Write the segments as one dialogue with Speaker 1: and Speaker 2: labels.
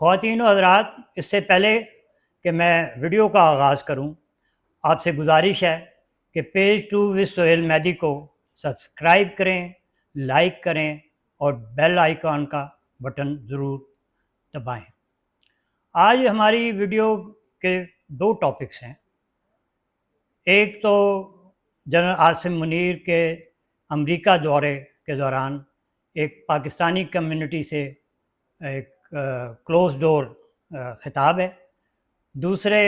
Speaker 1: خواتین و حضرات، اس سے پہلے کہ میں ویڈیو کا آغاز کروں، آپ سے گزارش ہے کہ پیج 2 ود سہیل مہدی کو سبسکرائب کریں، لائک کریں اور بیل آئیکن کا بٹن ضرور دبائیں۔ آج ہماری ویڈیو کے دو ٹاپکس ہیں۔ ایک تو جنرل عاصم منیر کے امریکہ دورے کے دوران ایک پاکستانی کمیونٹی سے ایک کلوز ڈور خطاب ہے۔ دوسرے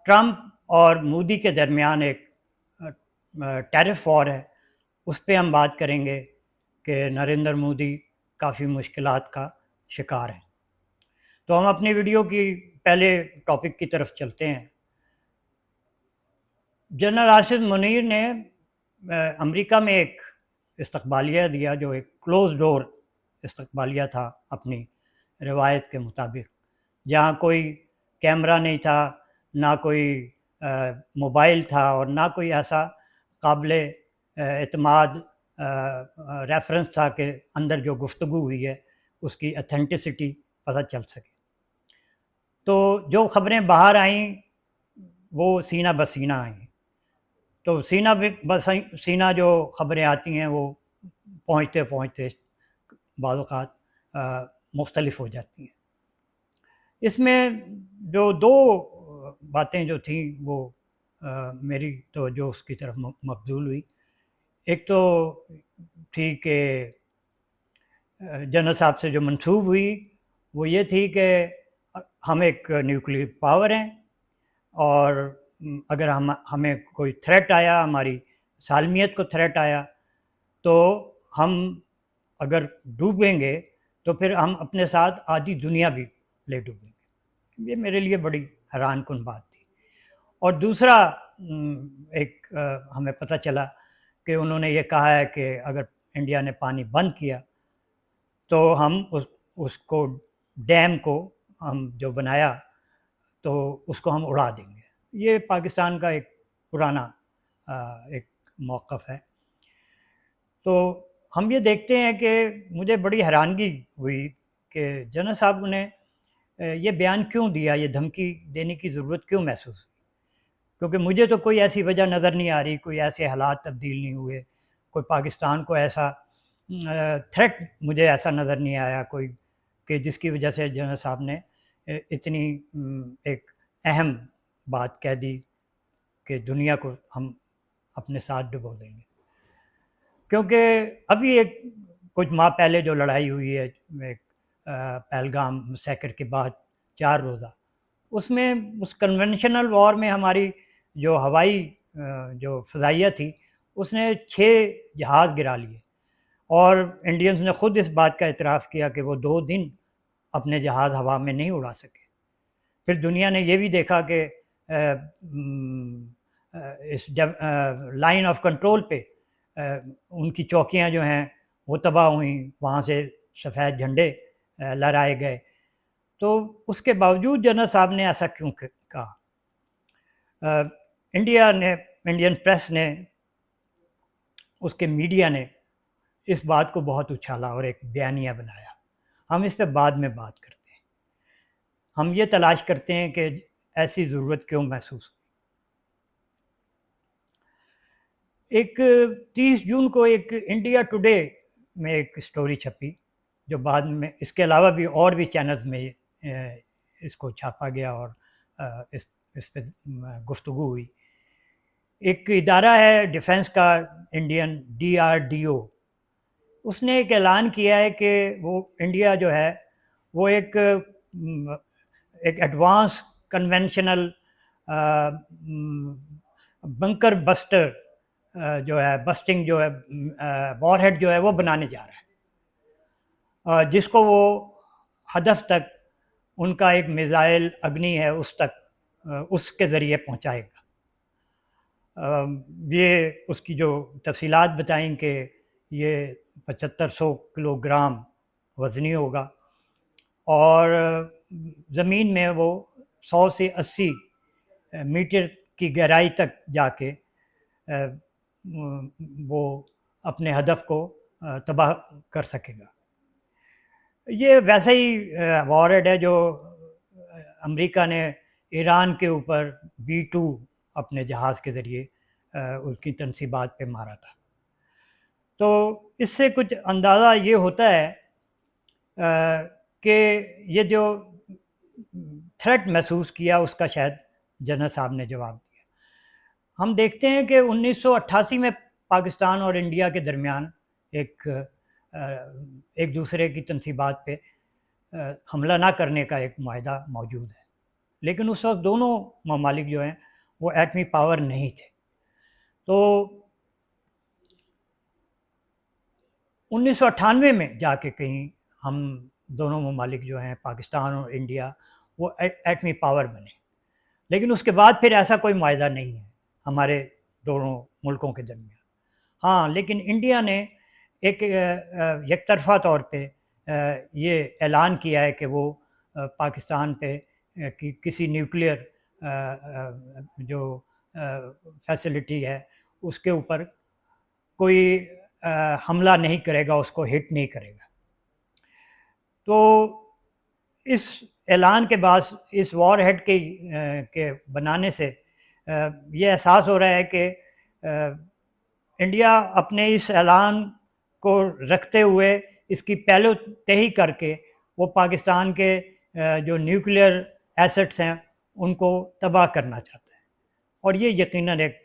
Speaker 1: ٹرمپ اور مودی کے درمیان ایک ٹیرف وار ہے، اس پہ ہم بات کریں گے کہ نریندر مودی کافی مشکلات کا شکار ہیں۔ تو ہم اپنی ویڈیو کی پہلے ٹاپک کی طرف چلتے ہیں۔ جنرل عاصم منیر نے امریکہ میں ایک استقبالیہ دیا جو ایک کلوز ڈور استقبالیہ تھا اپنی روایت کے مطابق، جہاں کوئی کیمرہ نہیں تھا، نہ کوئی موبائل تھا اور نہ کوئی ایسا قابل اعتماد ریفرنس تھا کہ اندر جو گفتگو ہوئی ہے اس کی اتھینٹسٹی پتہ چل سکے۔ تو جو خبریں باہر آئیں وہ سینہ بسینہ آئیں۔ تو سینہ بسینہ جو خبریں آتی ہیں وہ پہنچتے پہنچتے بعض اوقات مختلف ہو جاتی ہیں۔ اس میں جو دو باتیں جو تھیں وہ میری توجہ اس کی طرف مبذول ہوئی۔ ایک تو تھی کہ جنرل صاحب سے جو منسوب ہوئی وہ یہ تھی کہ ہم ایک نیوکلیئر پاور ہیں، اور اگر ہمیں کوئی تھریٹ آیا، ہماری سالمیت کو تھریٹ آیا، تو ہم اگر ڈوبیں گے تو پھر ہم اپنے ساتھ آدھی دنیا بھی لے ڈوبیں گے۔ یہ میرے لیے بڑی حیران کن بات تھی۔ اور دوسرا ایک ہمیں پتہ چلا کہ انہوں نے یہ کہا ہے کہ اگر انڈیا نے پانی بند کیا تو ہم اس کو ڈیم کو ہم جو بنایا تو اس کو ہم اڑا دیں گے۔ یہ پاکستان کا ایک پرانا ایک موقف ہے۔ تو ہم یہ دیکھتے ہیں کہ مجھے بڑی حیرانگی ہوئی کہ جنرل صاحب نے یہ بیان کیوں دیا، یہ دھمکی دینے کی ضرورت کیوں محسوس ہوئی، کیونکہ مجھے تو کوئی ایسی وجہ نظر نہیں آ رہی، کوئی ایسے حالات تبدیل نہیں ہوئے، کوئی پاکستان کو ایسا تھریٹ مجھے ایسا نظر نہیں آیا کوئی کہ جس کی وجہ سے جنرل صاحب نے اتنی ایک اہم بات کہہ دی کہ دنیا کو ہم اپنے ساتھ ڈبو دیں گے۔ کیونکہ ابھی ایک کچھ ماہ پہلے جو لڑائی ہوئی ہے ایک پہلگام میسیکر کے بعد 4 روزہ، اس میں اس کنونشنل وار میں ہماری جو ہوائی جو فضائیہ تھی اس نے 6 جہاز گرا لیے، اور انڈینز نے خود اس بات کا اعتراف کیا کہ وہ 2 دن اپنے جہاز ہوا میں نہیں اڑا سکے۔ پھر دنیا نے یہ بھی دیکھا کہ اس لائن آف کنٹرول پہ ان کی چوکیاں جو ہیں وہ تباہ ہوئیں، وہاں سے سفید جھنڈے لہرائے گئے۔ تو اس کے باوجود جنرل صاحب نے ایسا کیوں کہا؟ انڈین پریس نے، اس کے میڈیا نے اس بات کو بہت اچھالا اور ایک بیانیہ بنایا۔ ہم اس پہ بعد میں بات کرتے ہیں۔ ہم یہ تلاش کرتے ہیں کہ ایسی ضرورت کیوں محسوس ہوئی۔ ایک 30 جون کو ایک انڈیا ٹوڈے میں ایک سٹوری چھپی، جو بعد میں اس کے علاوہ بھی اور بھی چینلز میں اس کو چھاپا گیا اور اس پہ گفتگو ہوئی۔ ایک ادارہ ہے ڈیفنس کا، انڈین DRDO، اس نے ایک اعلان کیا ہے کہ وہ انڈیا جو ہے وہ ایک ایڈوانس کنونشنل بنکر بسٹر جو ہے، بسٹنگ جو ہے، وار ہیڈ جو ہے وہ بنانے جا رہا ہے، جس کو وہ ہدف تک ان کا ایک میزائل اگنی ہے اس تک اس کے ذریعے پہنچائے گا۔ یہ اس کی جو تفصیلات بتائیں کہ یہ 7500 کلو گرام وزنی ہوگا، اور زمین میں وہ 100 سے 80 میٹر کی گہرائی تک جا کے وہ اپنے ہدف کو تباہ کر سکے گا۔ یہ ویسا ہی وارڈ ہے جو امریکہ نے ایران کے اوپر B-2 اپنے جہاز کے ذریعے اس کی تنصیبات پہ مارا تھا. تو اس سے کچھ اندازہ یہ ہوتا ہے کہ یہ جو تھریٹ محسوس کیا اس کا شاید جنرل صاحب نے جواب دیا. ہم دیکھتے ہیں کہ 1988 میں پاکستان اور انڈیا کے درمیان ایک دوسرے کی تنصیبات پہ حملہ نہ کرنے کا ایک معاہدہ موجود ہے، لیکن اس وقت دونوں ممالک جو ہیں وہ ایٹمی پاور نہیں تھے. تو 1998 میں جا کے کہیں ہم دونوں ممالک جو ہیں پاکستان اور انڈیا وہ ایٹمی پاور بنے، لیکن اس کے بعد پھر ایسا کوئی معاہدہ نہیں ہے ہمارے دونوں ملکوں کے درمیان. ہاں، لیکن انڈیا نے ایک یک طرفہ طور پہ یہ اعلان کیا ہے کہ وہ پاکستان پہ کسی نیوکلیئر جو فیسلٹی ہے اس کے اوپر کوئی حملہ نہیں کرے گا، اس کو ہٹ نہیں کرے گا. تو اس اعلان کے بعد اس وار ہیڈ کے بنانے سے یہ احساس ہو رہا ہے کہ انڈیا اپنے اس اعلان کو رکھتے ہوئے اس کی پہلو تہی کر کے وہ پاکستان کے جو نیوکلیئر ایسٹس ہیں ان کو تباہ کرنا چاہتا ہے، اور یہ یقیناً ایک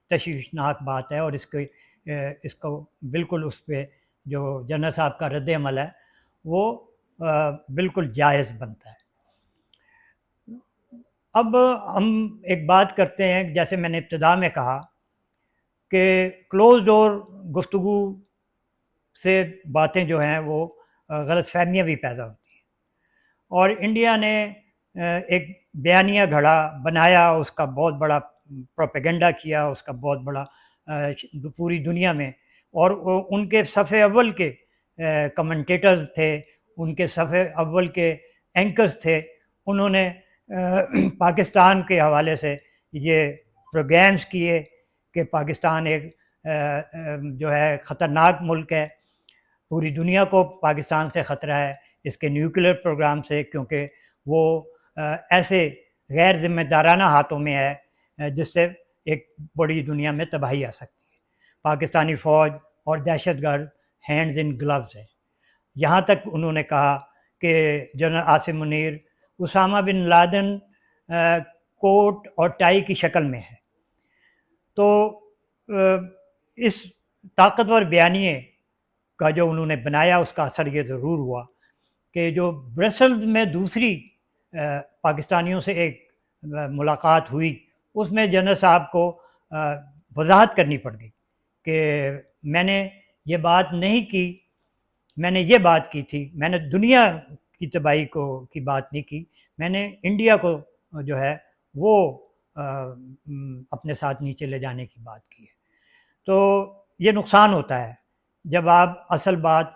Speaker 1: تشویشناک بات ہے، اور اس کو بالکل اس پہ جو جنرل صاحب کا رد عمل ہے وہ بالکل جائز بنتا ہے. اب ہم ایک بات کرتے ہیں، جیسے میں نے ابتدا میں کہا کہ کلوز ڈور گفتگو سے باتیں جو ہیں وہ غلط فہمیاں بھی پیدا ہوتی ہیں، اور انڈیا نے ایک بیانیہ گھڑا بنایا، اس کا بہت بڑا پروپیگنڈا کیا، اس کا بہت بڑا پوری دنیا میں، اور ان کے صفحے اول کے کمنٹیٹرز تھے، ان کے صفحے اول کے اینکرز تھے، انہوں نے پاکستان کے حوالے سے یہ پروگرامز کیے کہ پاکستان ایک جو ہے خطرناک ملک ہے، پوری دنیا کو پاکستان سے خطرہ ہے اس کے نیوکلیئر پروگرام سے، کیونکہ وہ ایسے غیر ذمہ دارانہ ہاتھوں میں ہے جس سے ایک بڑی دنیا میں تباہی آ سکتی ہے. پاکستانی فوج اور دہشت گرد ہینڈز ان گلوز ہے. یہاں تک انہوں نے کہا کہ general Asim Munir Osama bin Laden coat اور ٹائی کی شکل میں ہے. تو اس طاقتور بیانیے کا جو انہوں نے بنایا اس کا اثر یہ ضرور ہوا کہ جو برسلز میں دوسری پاکستانیوں سے ایک ملاقات ہوئی، اس میں جنرل صاحب کو وضاحت کرنی پڑ گئی کہ میں نے یہ بات نہیں کی، میں نے یہ بات کی تھی، میں نے دنیا کی تباہی کی بات نہیں کی، میں نے انڈیا کو جو ہے وہ اپنے ساتھ نیچے لے جانے کی بات کی ہے. تو یہ نقصان ہوتا ہے جب آپ اصل بات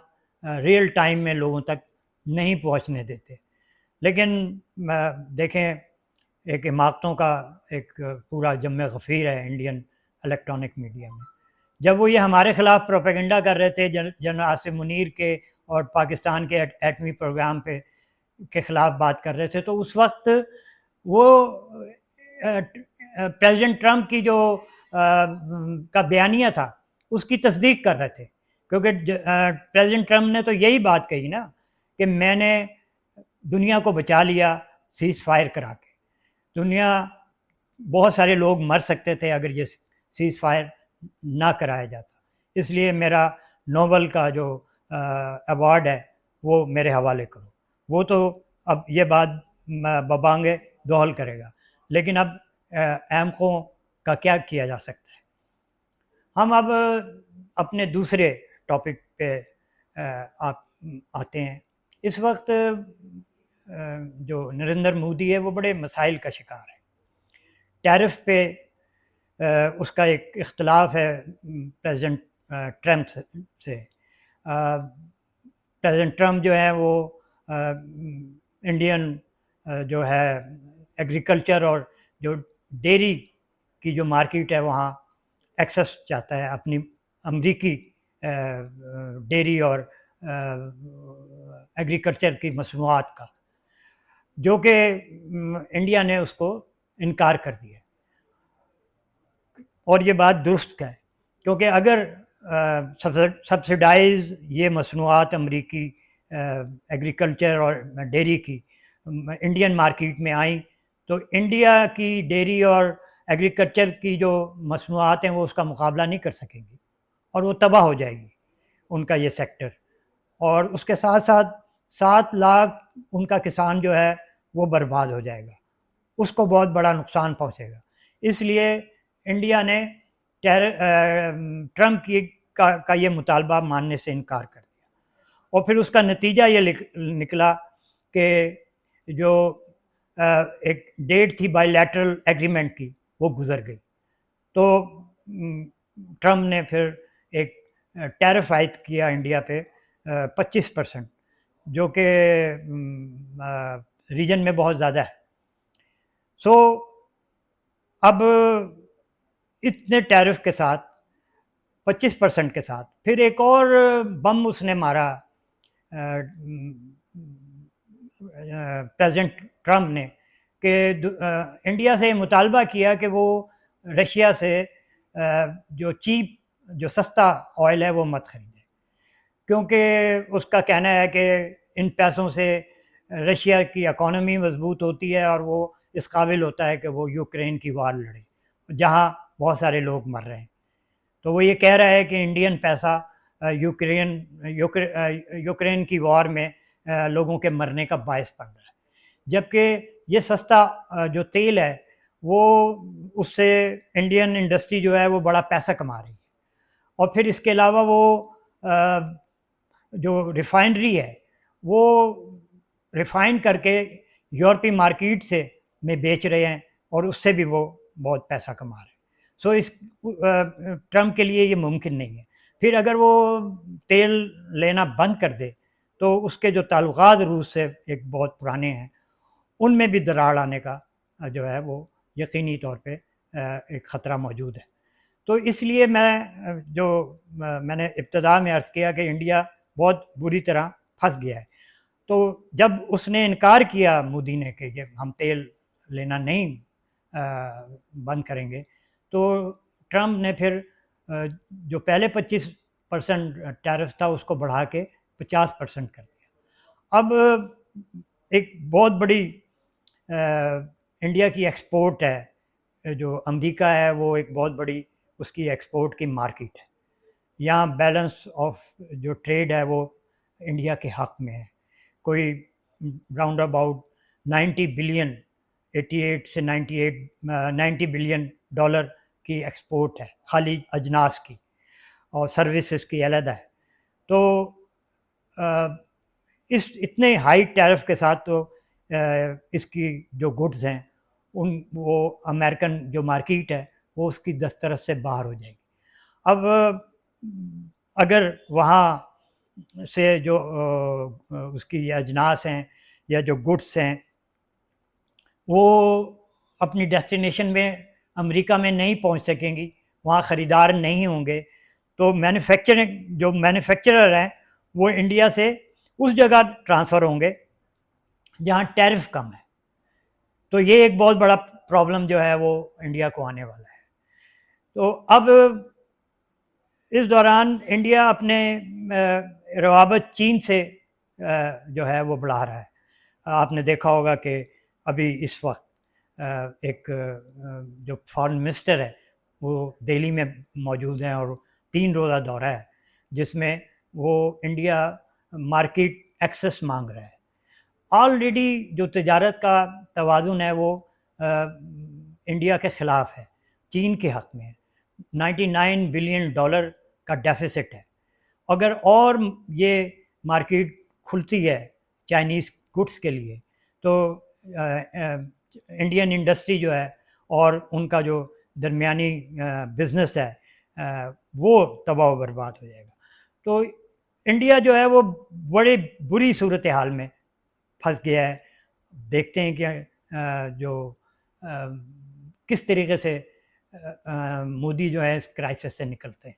Speaker 1: ریئل ٹائم میں لوگوں تک نہیں پہنچنے دیتے. لیکن دیکھیں ایک حماقتوں کا ایک پورا جمع غفیر ہے انڈین الیکٹرانک میڈیا میں. جب وہ یہ ہمارے خلاف پروپیگنڈا کر رہے تھے جنرل عاصم منیر کے اور پاکستان کے ایٹمی پروگرام کے خلاف بات کر رہے تھے، تو اس وقت وہ پریزیڈنٹ ٹرمپ کی جو کا بیانیہ تھا اس کی تصدیق کر رہے تھے، کیونکہ پریزیڈنٹ ٹرمپ نے تو یہی بات کہی نا کہ میں نے دنیا کو بچا لیا سیز فائر کرا کے. دنیا بہت سارے لوگ مر سکتے تھے اگر یہ سیز فائر نہ کرایا جاتا، اس لیے میرا نوبل کا جو ایوارڈ ہے وہ میرے حوالے کرو. وہ تو اب یہ بات ببانگے دوہل کرے گا، لیکن اب احمقوں کا کیا کیا جا سکتا ہے. ہم اب اپنے دوسرے ٹاپک پہ آتے ہیں. اس وقت جو نریندر مودی ہے وہ بڑے مسائل کا شکار ہے. ٹیرف پہ اس کا ایک اختلاف ہے پریزیڈنٹ ٹرمپ سے. پریزیڈنٹ ٹرمپ جو ہے وہ انڈین جو ہے ایگریکلچر اور جو ڈیری کی جو مارکیٹ ہے وہاں ایکسس چاہتا ہے، اپنی امریکی ڈیری اور ایگریکلچر کی مصنوعات کا، جو کہ انڈیا نے اس کو انکار کر دیا، اور یہ بات درست ہے، کیونکہ اگر سبسڈائز یہ مصنوعات امریکی ایگریکلچر اور ڈیری کی انڈین مارکیٹ میں آئیں تو انڈیا کی ڈیری اور ایگریکلچر کی جو مصنوعات ہیں وہ اس کا مقابلہ نہیں کر سکیں گی، اور وہ تباہ ہو جائے گی ان کا یہ سیکٹر، اور اس کے ساتھ ساتھ 7 لاکھ ان کا کسان جو ہے وہ برباد ہو جائے گا، اس کو بہت بڑا نقصان پہنچے گا۔ اس لیے انڈیا نے ٹرمپ کا یہ مطالبہ ماننے سے انکار کر دیا، اور پھر اس کا نتیجہ یہ نکلا کہ جو ایک ڈیٹ تھی بائی لیٹرل ایگریمنٹ کی وہ گزر گئی، تو ٹرمپ نے پھر ایک ٹیرف عائد کیا انڈیا پہ 25%، جو کہ ریجن میں بہت زیادہ ہے۔ سو اب اتنے ٹیرف کے ساتھ 25% کے ساتھ پھر ایک اور بم اس نے مارا پریزیڈنٹ ٹرمپ نے، کہ انڈیا سے مطالبہ کیا کہ وہ رشیا سے جو سستا آئل ہے وہ مت خریدے، کیونکہ اس کا کہنا ہے کہ ان پیسوں سے رشیا کی اکانومی مضبوط ہوتی ہے اور وہ اس قابل ہوتا ہے کہ وہ یوکرین کی وار لڑے، جہاں بہت سارے لوگ مر رہے ہیں۔ تو وہ یہ کہہ رہا ہے کہ انڈین پیسہ یوکرین کی وار میں لوگوں کے مرنے کا باعث بن رہا ہے، جبکہ یہ سستا جو تیل ہے وہ اس سے انڈین انڈسٹری جو ہے وہ بڑا پیسہ کما رہی ہے، اور پھر اس کے علاوہ وہ جو ریفائنری ہے وہ ریفائن کر کے یورپی مارکیٹ میں بیچ رہے ہیں، اور اس سے بھی وہ بہت پیسہ کما رہے ہیں۔ سو اس ٹرمپ کے لیے یہ ممکن نہیں ہے۔ پھر اگر وہ تیل لینا بند کر دے تو اس کے جو تعلقات روس سے ایک بہت پرانے ہیں ان میں بھی دراڑ آنے کا جو ہے وہ یقینی طور پہ ایک خطرہ موجود ہے۔ تو اس لیے میں نے ابتدا میں عرض کیا کہ انڈیا بہت بری طرح پھنس گیا ہے۔ تو جب اس نے انکار کیا مودی نے کہ ہم تیل لینا نہیں بند کریں گے، تو ٹرمپ نے پھر جو پہلے 25% ٹیرف تھا اس کو بڑھا کے 50% کر دیا۔ اب ایک بہت بڑی انڈیا کی ایکسپورٹ ہے، جو امریکہ ہے وہ ایک بہت بڑی اس کی ایکسپورٹ کی مارکیٹ ہے، یہاں بیلنس آف جو ٹریڈ ہے وہ انڈیا کے حق میں ہے، کوئی راؤنڈ اباؤٹ 90 بلین 88 سے 90 بلین ڈالر کی ایکسپورٹ ہے، خالی اجناس کی، اور سروسز کی علیحدہ ہے۔ تو اس اتنے ہائی ٹیرف کے ساتھ تو اس کی جو گڈز ہیں وہ امریکن جو مارکیٹ ہے وہ اس کی دسترس سے باہر ہو جائے گی۔ اب اگر وہاں سے جو اس کی اجناس ہیں یا جو گڈس ہیں وہ اپنی ڈیسٹینیشن میں امریکہ میں نہیں پہنچ سکیں گی، وہاں خریدار نہیں ہوں گے، تو مینوفیکچرر ہیں وہ انڈیا سے اس جگہ ٹرانسفر ہوں گے جہاں ٹیرف کم ہے۔ تو یہ ایک بہت بڑا پرابلم جو ہے وہ انڈیا کو آنے والا ہے۔ تو اب اس دوران انڈیا اپنے روابط چین سے جو ہے وہ بڑھا رہا ہے۔ آپ نے دیکھا ہوگا کہ ابھی اس وقت ایک جو فارن منسٹر ہے وہ دہلی میں موجود ہیں اور 3 روزہ دورہ ہے، جس میں وہ انڈیا مارکیٹ ایکسس مانگ رہا ہے۔ آلریڈی جو تجارت کا توازن ہے وہ انڈیا کے خلاف ہے، چین کے حق میں ہے، 99 بلین ڈالر کا ڈیفیسٹ ہے۔ اگر اور یہ مارکیٹ کھلتی ہے چائنیز گڈس کے لیے تو انڈین انڈسٹری جو ہے اور ان کا جو درمیانی بزنس ہے وہ تباہ و برباد ہو جائے گا۔ تو انڈیا جو ہے وہ بڑی بری صورتحال میں پھنس گیا ہے۔ دیکھتے ہیں کہ جو کس طریقے سے مودی جو ہے اس کرائسس سے نکلتے ہیں۔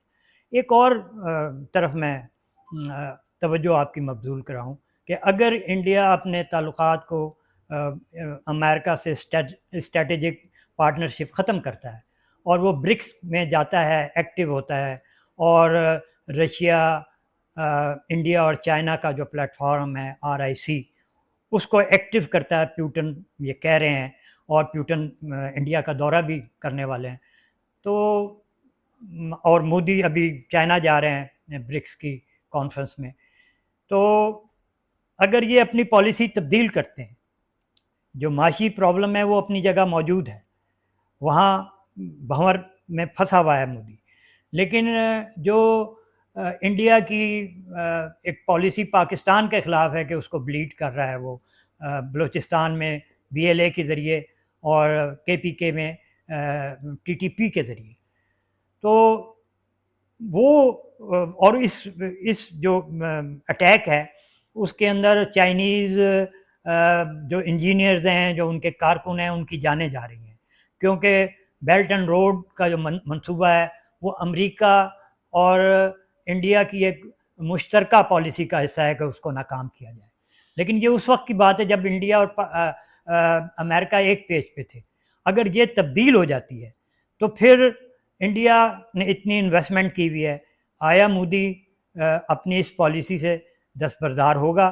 Speaker 1: ایک اور طرف میں توجہ آپ کی مبذول کراؤں کہ اگر انڈیا اپنے تعلقات کو امریکہ سے اسٹریٹجک پارٹنرشپ ختم کرتا ہے اور وہ برکس میں جاتا ہے، ایکٹیو ہوتا ہے، اور رشیا، انڈیا اور چائنا کا جو پلیٹ فارم ہے RIC اس کو ایکٹیو کرتا ہے، پیوٹن یہ کہہ رہے ہیں، اور پیوٹن انڈیا کا دورہ بھی کرنے والے ہیں، تو اور مودی ابھی چائنا جا رہے ہیں برکس کی کانفرنس میں. تو اگر یہ اپنی پالیسی تبدیل کرتے ہیں، جو معاشی پرابلم ہے وہ اپنی جگہ موجود ہے، وہاں بھنور میں پھنسا ہوا ہے مودی، لیکن جو انڈیا کی ایک پالیسی پاکستان کے خلاف ہے کہ اس کو بلیڈ کر رہا ہے، وہ بلوچستان میں BLA کے ذریعے اور KPK میں TTP کے ذریعے، تو وہ اور اس جو اٹیک ہے اس کے اندر چائنیز جو انجینئرز ہیں، جو ان کے کارکن ہیں، ان کی جانیں جا رہی ہیں، کیونکہ بیلٹ اینڈ روڈ کا جو منصوبہ ہے وہ امریکہ اور انڈیا کی ایک مشترکہ پالیسی کا حصہ ہے کہ اس کو ناکام کیا جائے. لیکن یہ اس وقت کی بات ہے جب انڈیا اور امریکہ ایک پیج پہ تھے. اگر یہ تبدیل ہو جاتی ہے تو پھر انڈیا نے اتنی انویسٹمنٹ کی ہوئی ہے، آیا مودی اپنی اس پالیسی سے دستبردار ہوگا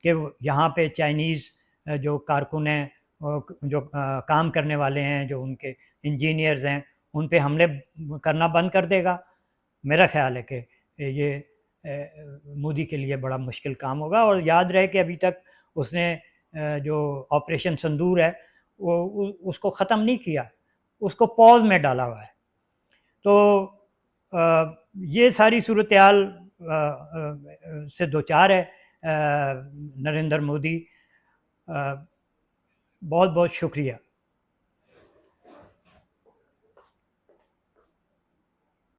Speaker 1: کہ یہاں پہ چائنیز جو کارکن ہیں، جو کام کرنے والے ہیں، جو ان کے انجینئرز ہیں، ان پہ حملے کرنا بند کر دے گا؟ میرا خیال ہے کہ یہ مودی کے لیے بڑا مشکل کام ہوگا. اور یاد رہے کہ ابھی تک اس نے جو آپریشن سندور ہے وہ اس کو ختم نہیں کیا، اس کو پاز میں ڈالا ہوا ہے. تو یہ ساری صورتحال سے دوچار ہے نریندر مودی. بہت بہت شکریہ.